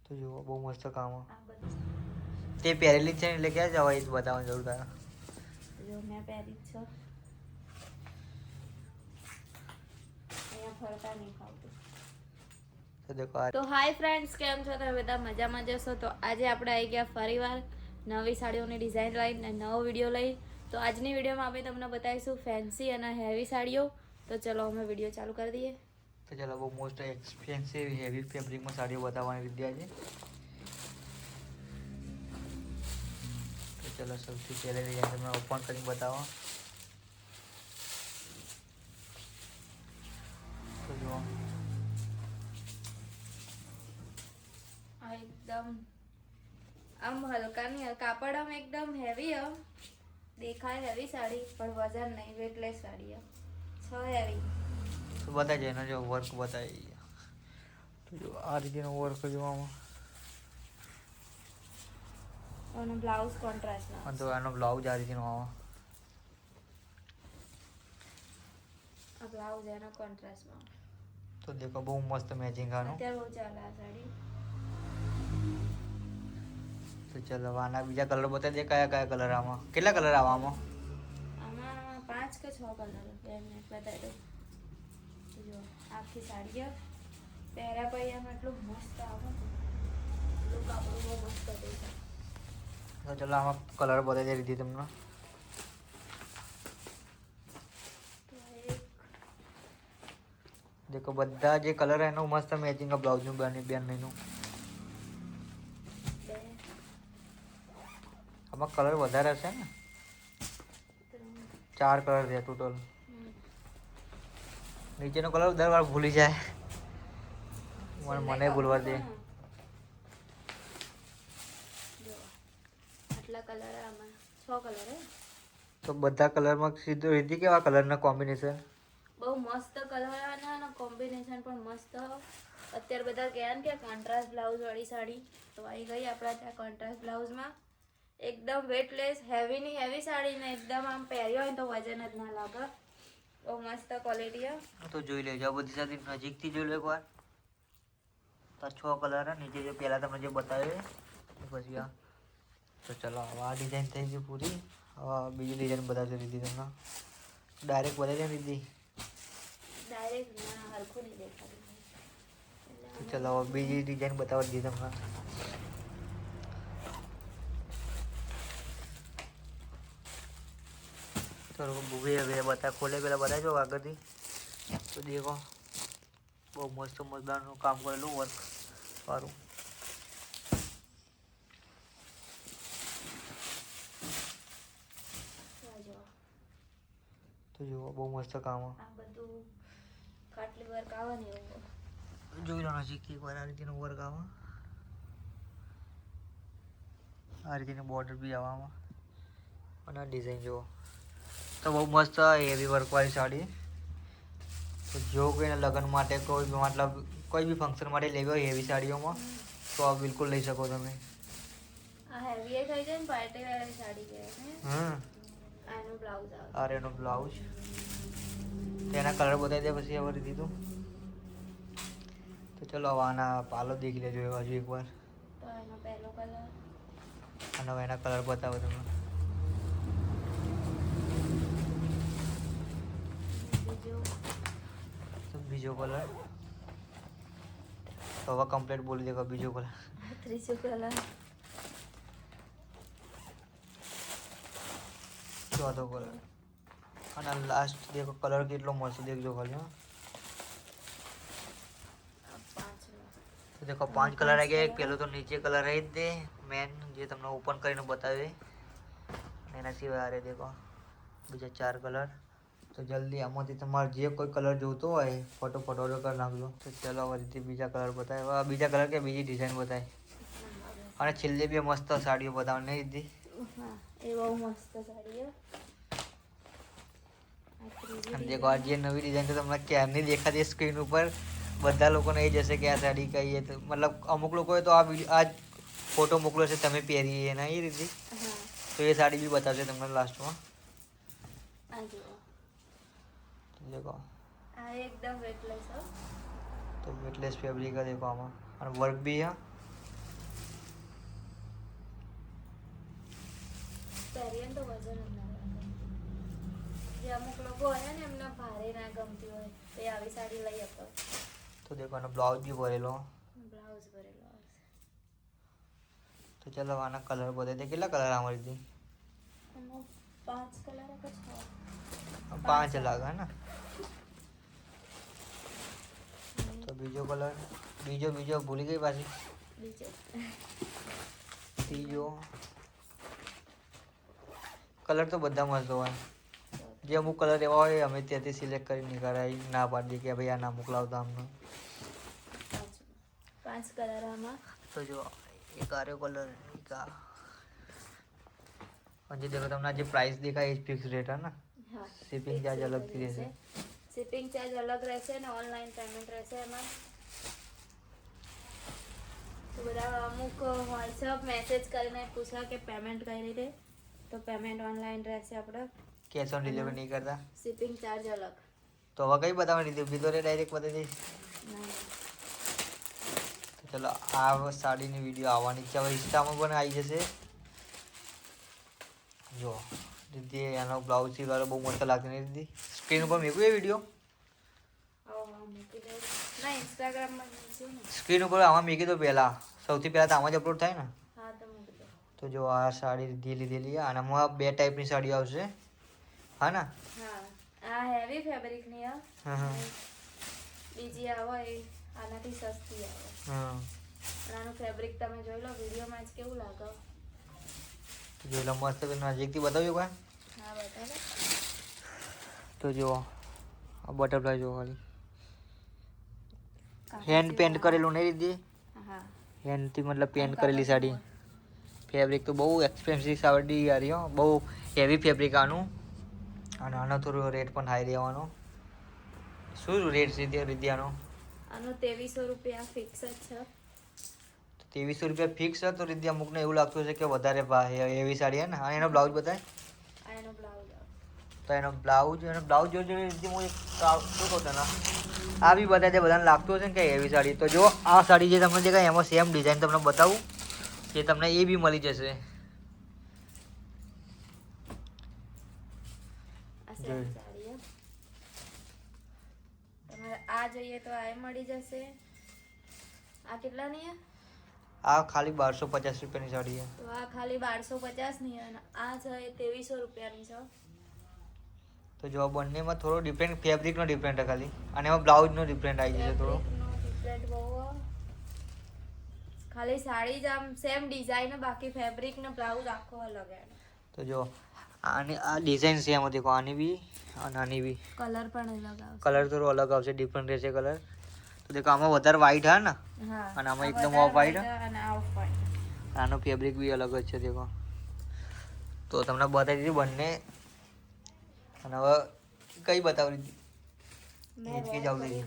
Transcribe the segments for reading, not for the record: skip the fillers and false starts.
તો જુઓ બહુ મસ્ત કામ તે પહેરેલી છે ને એટલે ક્યાં જવા એ બતાવવાની જરૂર તારે જો મેં પહેરી જ છે અહીંયા ફરતા નહીં ખાવતું તો દેખો તો હાય ફ્રેન્ડ્સ, કેમ છો તમે બધા? મજામાં જશો? તો આજે આપણે આવી ગયા ફરીવાર નવી સાડીઓની ડિઝાઇન લઈને નવો વિડીયો લઈ. તો આજની વિડીયોમાં આપણે તમને બતાવીશું ફેન્સી અને હેવી સાડીઓ. તો ચલો અમે વિડીયો ચાલુ કરી દઈએ. તો ચાલો બહુ મોસ્ટ એક્સપેન્સિવ હેવી ફેબ્રિકમાં સાડીઓ બતાવવાની વિદ્યા છે. તો ચલો સૌથી પહેલા ડિઝાઇન તમને ઓપન કરીને બતાવો. તો જુઓ એકદમ આમ હલકાની કાપડ આમ એકદમ હેવી દેખાય હેવી સાડી પણ વજન નહીં, વેટલેસ સાડી છે હેવી. તો બતાવી જાય એનો જો વર્ક બતાવી. તો જો આ રીતેનો વર્ક જોવામાં અને બ્લાઉઝ કોન્ટ્રાસ્ટમાં અને તો એનો બ્લાઉઝ આ રીતેનો આવે. આ બ્લાઉઝ એનો કોન્ટ્રાસ્ટમાં. તો દેખો બહુ મસ્ત મેચિંગ આનું. અત્યારે બહુ ચાલે આ સાડી. તો ચલો આના બીજા કલર બતાવી દે. કયા કયા કલર આમાં? કેટલા કલર આવે આમાં? આમાં 5 કે 6 કલર બતાવી દઉં. જો આખી સાડી પહેર્યા પછી આમાં એટલું મસ્ત આવે, એટલું કાપડ બહુ મસ્ત દેખાય. તો ચલો આમાં કલર બતાવી દે રીધી તમને. દેખો બધા જે કલર એનો મસ્ત મેચિંગ બ્લાઉઝનું બેનનું. આમાં કલર વધારે હશે ને? 4 કલર છે ટોટલ. નીચેનો કલર દર વાર ભૂલી જાય, મને ભૂલવા દે. આટલા કલર આમાં 6 કલર તો બધા કલરમાં સીધું રીધી કેવા કલરના કોમ્બિનેશન? બહુ મસ્ત કલર અને કોમ્બિનેશન પણ મસ્ત. અત્યારે બધા કહે ને કે કોન્ટ્રાસ્ટ બ્લાઉઝ વાળી સાડી, તો આવી ગઈ આપણા ત્યાં કોન્ટ્રાસ્ટ બ્લાઉઝમાં. એકદમ વેટલેસ હેવીની હેવી સાડી ને એકદમ આમ પહેર્યો હોય તો વજન જ ના લાગે. બહુ મસ્ત ક્વોલિટી. તો જોઈ લેજો આ બધી સાડી નજીકથી જોઈ લો એકવાર. તો 6 કલર નીચે જે પહેલાં તમને જે બતાવ્યું પછી આ. તો ચલો હવે આ ડિઝાઇન થઈ ગઈ પૂરી. હવે બીજી ડિઝાઇન બતાવજો દીધી તમને. ડાયરેક્ટ બતાવી દે દીધી. ડાયરેક્ટ ના હરખું નહીં દેખાતું. તો ચલો હવે બીજી ડિઝાઇન બતાવવા દીધી તમને. ચલો હવે બતા ખોલે પેલા બતાવજો આગળથી. તો દેખો બહુ મસ્ત મજદારનું કામ કરેલું વર્ક સારું. તો જુઓ બહુ મસ્ત કામ. આ બધું કાટલી વર્ક આવે ને એવું. જોઈ લો નજીકથી એકવાર આ રીતેનું વર્ક આવે. આ રીતેનું બોર્ડર બી આવવામાં અને ડિઝાઇન જુઓ. તો બહુ મસ્ત હેવી વર્કવાળી સાડી. તો જો કોઈને લગ્ન માટે કોઈ મતલબ કોઈ બી ફંક્શન માટે લેવી હોય હેવી સાડીઓમાં તો આ બિલકુલ લઈ શકો તમે. આ હેવી થઈ જાય ને પાર્ટી વેર સાડી કહેવાય. આનો બ્લાઉઝ આવે. આ એનો બ્લાઉઝ. તેના કલર બતાવી દે પછી હવે દીધું. તો ચલો હવે આના પાલો દેખી લેજો હજુ એકવાર. તો એનો પહેલો કલર અને હવે એના કલર બતાવો તમે. તો બીજો કલર. તો હવે કમ્પ્લીટ બોલી દેખો બીજો કલર. ત્રીજો કલર. ચોથો કલર. અને લાસ્ટ દેખો કલર કેટલો મસ્ત દેખજો ખાલી. તો દેખો 5 કલર આવી ગયા. એક પહેલો તો નીચે કલર રહી જ દે મેન જે તમને ઓપન કરીને બતાવે. એના સિવાય આ દેખો બીજા 4 કલર. તો જલ્દી આમાંથી તમારે જે કોઈ કલર જોઈતો હોય ફટોફટ ઓર્ડર કરી નાખજો. તો ચલો ફરીથી બીજા કલર બતાવે. બીજા કલર કે બીજી ડિઝાઇન બતાવે. અને છેલ્લે બી મસ્ત સાડીઓ બતાવે નહીં દીધી. એ બહુ મસ્ત સાડી. અને દેખો આ જે નવી ડિઝાઇન તો તમને ક્યારની દેખાતી સ્ક્રીન ઉપર બધા લોકોને એ જશે કે આ સાડી કહીએ તો મતલબ અમુક લોકોએ તો આ ફોટો મોકલ્યો છે તમે પહેરી એના એ રીતે. તો એ સાડી બી બતાવશે તમને લાસ્ટમાં. દેખો આ એકદમ વેટલેસ. તો વેટલેસ ફેબ્રિક દેખો આમાં અને વર્ક બી લોકો હોય ને એમને ભારે ના ગમતી હોય તો એ આવી સાડી લઈ આપો. તો દેખો આનો બ્લાઉઝ બી ભરેલો. બ્લાઉઝ ભરેલો આવશે. તો ચલો આના કલર બતાવી દે. કેટલા કલર આમાં રીધી? એમાં 5 કલર કે 6? 5 લાગે ને. તો બીજો કલર, બીજો ભૂલી ગઈ પાછી. બીજો ત્રીજો કલર તો બધા મસ્ત હોય. જે અમુક કલર એવા હોય અમે ત્યાંથી સિલેક્ટ કરી નહીં કરાય, ના પાડી દઈએ કે ભાઈ આ ના મોકલાવતા અમને. 5 કલર આમાં. તો જો એક આર્યો કલર, એક આ. અને જે દેખો તમને જે પ્રાઇસ દેખાય એ ફિક્સ રેટ હે ને. હા, શિપિંગ ચાર્જ અલગથી રહેશે. શિપિંગ ચાર્જ અલગ રહેશે ને ઓનલાઈન પેમેન્ટ રહેશે એમાં. તો બધા અમુક વોટ્સઅપ મેસેજ કરીને પૂછા કે પેમેન્ટ કઈ રીતે, તો પેમેન્ટ ઓનલાઈન રહેશે આપણે. કેશ ઓન ડિલિવરી નહીં કરતા. શિપિંગ ચાર્જ અલગ. તો હવે કઈ બતાવવાની હતી? બીજો રે ડાયરેક્ટ બતાવી દઈશ. તો ચલો આ સાડીની વિડીયો આવવાની છે, હવે ઇન્સ્ટામાં પણ આવી જશે. જો દીદી એનો બ્લાઉઝ સિલારો બહુ મસ્ત લાગતી નહીં દીદી. સ્ક્રીન ઉપર મૂક્યું એ વિડીયો? ના, ઇન્સ્ટાગ્રામમાં મૂક્યું ને. સ્ક્રીન ઉપર આમાં મૂકી દો પહેલાં. સૌથી પહેલાં તો આમાં જ અપલોડ થાય ને. હા, તો મૂકી દો. તો જો આ સાડી દીદી લીધેલી અને આમાં 2 ટાઈપની સાડીઓ આવશે. હા ને? હા, આ હેવી ફેબ્રિકની આ. હા. બીજી આવે એ આનાથી સસ્તી આવે. હા. અને આનું ફેબ્રિક તમે જોઈ લો વિડીયોમાં જ કેવું લાગે. જો લો મસ્ત નજીકથી બતાવ્યું કોઈ. હા, બતાવો. તો જો આ બટરફ્લાય જો ખાલી હેન્ડ પેન્ટ કરેલું નહીં દીધી. હા, હેન્ડથી મતલબ પેન્ટ કરેલી સાડી. ફેબ્રિક તો બહુ એક્સપેન્સિવ સાડી આ રહી હો, બહુ હેવી ફેબ્રિક આનું. અને આનો થોડો રેટ પણ હાઈ રહેવાનો. શું રેટ છે રીધ્યાનો? આનો 2300 રૂપિયા ફિક્સ જ છે. 2300 રૂપિયા ફિક્સ છે. તો રીધ્યા અમુકને એવું લાગતું હશે કે વધારે એવી સાડી હે ને. અને એનો બ્લાઉઝ બતાય. આ એનો બ્લાઉઝ. તો એનો બ્લાઉઝ જોઈ રીધ્યા હું એક શું કહું તને આ બી બતાવી દે. બધાને લાગતું હશે ને કે એવી સાડી. તો જો આ સાડી જે તમને દેખાય એમાં સેમ ડિઝાઇન તમને બતાવું કે તમને એ બી મળી જશે. આ સેમ સાડી હે. તમારે આ જોઈએ તો આ મળી જશે. આ કેટલાની હે? આ ખાલી 1250 રૂપિયાની સાડી છે. તો આ ખાલી 1250 ની અને આ છે એ 2300 રૂપિયાની છે. તો જો બંનેમાં થોડો ડિફરન્ટ, ફેબ્રિકનો ડિફરન્ટ ખાલી, અને એમાં બ્લાઉઝનો ડિફરન્ટ આવી જશે થોડો. ડિફરન્ટ બહુ. ખાલી સાડી જ આમ સેમ ડિઝાઇન, બાકી ફેબ્રિક ને બ્લાઉઝ આખો અલગ હે. તો જો આની આ ડિઝાઇન છે એમાં દેખો, આની બી અને આની બી કલર પણ અલગ આવશે. કલર થોડો અલગ આવશે, ડિફરન્ટ રહેશે કલર. તો દેખો આમાં વધારે વ્હાઈટ હા ને. હા, અને આમાં એકદમ ઓફ વ્હાઈટ. અને ઓફ વ્હાઈટ. આનો ફેબ્રિક બી અલગ જ છે દેખો. તો તમને બતાવી દીધી બંને. અને હવે કઈ બતાવી દીધી? નીચે જાવ લઈ.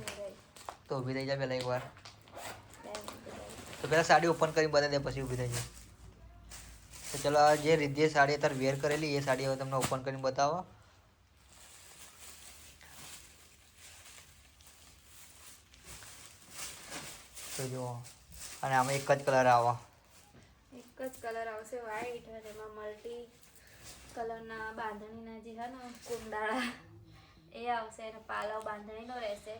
તો ઊભી થઈ જાય પહેલાં એકવાર. તો પહેલાં સાડી ઓપન કરી બતાવી દે, પછી ઊભી થઈ જાય. તો ચલો આ જે રીધે સાડી અત્યારે વેર કરેલી એ સાડી હવે તમને ઓપન કરીને બતાવો. તો જો અને આમાં એક જ કલર આવે. એક જ કલર આવશે વ્હાઈટ, અને એમાં મલ્ટી કલરના બાંધણીના જે છે ને કુંડાળા એ આવશે. અને પાલવ બાંધણીનો રહેશે.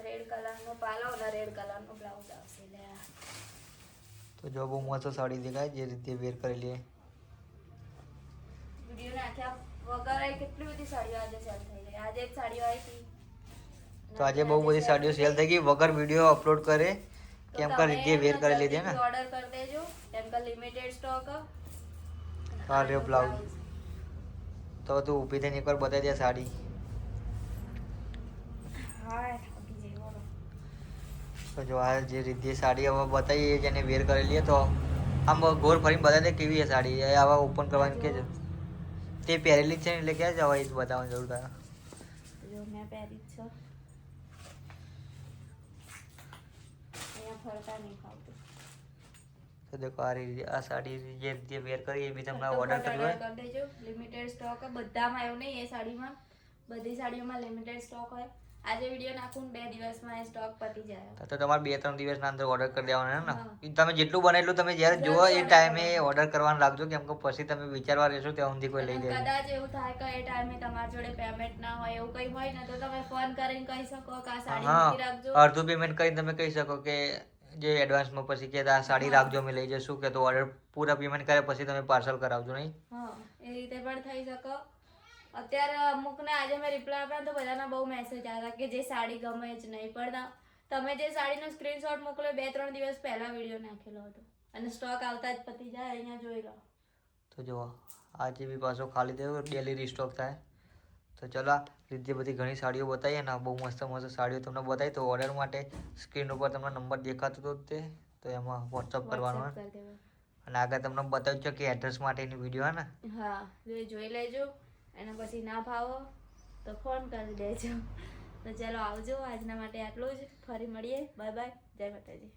રેડ કલરનો પાલવ અને રેડ કલરનો બ્લાઉઝ આવશે. લે તો જો બહુ મસ્ત સાડી દેખાય જે રીતે વેર કરેલી છે. વિડીયો નાખ્યા વગર કેટલી બધી સાડીઓ આજે સેલ થઈ ગઈ. આજે એક સાડીઓ આવી હતી. તો આજે બહુ બધી સાડીઓ સેલ થઈ ગઈ વગર વિડીયો અપલોડ કરે, કેમ કે રીતે વેર કરેલી છે ને. ઓર્ડર કરી દેજો, કેમ કે લિમિટેડ સ્ટોક. આ રહ્યો બ્લાઉઝ. તો તું ઊભી થઈને એકવાર બતાવી દે સાડી. હા, તો જો આ જે રીતે સાડી હવે બતાવીએ જેને વેર કરેલી તો આમ ગોળ ફરીને બતાવી દે કેવી છે સાડી. એ આવા ઓપન કરવાની કે છે તે પહેરેલી જ છે ને એટલે ક્યાં જવા એ જ બતાવવાની જરૂર તારે. જો મેં પહેરી છે. અહીંયા ફરતા નહીં ખાવતું. તો દેખો આ સાડી જે રીતે વેર કરી એ બી તમને ઓર્ડર કર્યો હોય કરી દેજો. લિમિટેડ સ્ટોક બધામાં એવું નહીં. એ સાડીમાં બધી સાડીઓમાં લિમિટેડ સ્ટોક હોય. આજે વિડીયો નાખું ને 2 દિવસમાં એ સ્ટોક પતી જાય. તો તમારે 2-3 દિવસના અંદર ઓર્ડર કરી દેવાનો ને. હા. તમે જેટલું બને એટલું તમે જ્યારે જલ્દી જુઓ એ order ટાઈમે કરવાનો. ઓર્ડર કરવાનું રાખજો, કેમ કે પછી તમે વિચારવા રહેશો ત્યાં સુધી કોઈ લઈ અને જાય. કદાચ એવું થાય કે એ ટાઈમે તમારી જોડે પેમેન્ટ ના હોય એવું કંઈ હોય ને તો તમે ફોન કરીને કહી શકો કે આ સાડી મૂકી રાખજો. હા, અડધું પેમેન્ટ કરીને તમે કહી શકો કે જે એડવાન્સમાં પછી કે આ સાડી રાખજો અમે લઈ જઈશું, કે તો ઓર્ડર પૂરા પેમેન્ટ કર્યા પછી તમે પાર્સલ કરાવજો નહીં. હા, એ રીતે પણ થઈ શકો. અત્યારે અમુકને આજે મેં રિપ્લાય આપ્યા તો બધાના બહુ મેસેજ આવ્યા કે જે સાડી ગમે જ નહીં, પણ તમે જે સાડીનો સ્ક્રીનશોટ મોકલ્યો 2-3 દિવસ પહેલા વિડીયો નાખેલો હતો અને સ્ટોક આવતા જ પતી જાય. અહીંયા જોઈ લો. તો જુઓ આજે બી પાછો ખાલી થયો, ડેલી રીસ્ટોક થાય. તો ચલો આ રીતે બધી ઘણી સાડીઓ બતાવીએ ને, બહુ મસ્ત મસ્ત સાડીઓ તમને બતાવી. તો ઓર્ડર માટે સ્ક્રીન ઉપર તમને નંબર દેખાતો હતો તે, તો એમાં વોટ્સઅપ કરવાનો WhatsApp હોય. કરી દેવાનું. અને આગળ તમને બતાવ્યું છે કે એડ્રેસ માટેની વિડીયો હે ને. હા, એ જોઈ લેજો. એના પછી ના ફાવો તો ફોન કરી દેજો. તો ચાલો આવજો, આજના માટે આટલું જ. ફરી મળીએ. Bye bye. જય માતાજી.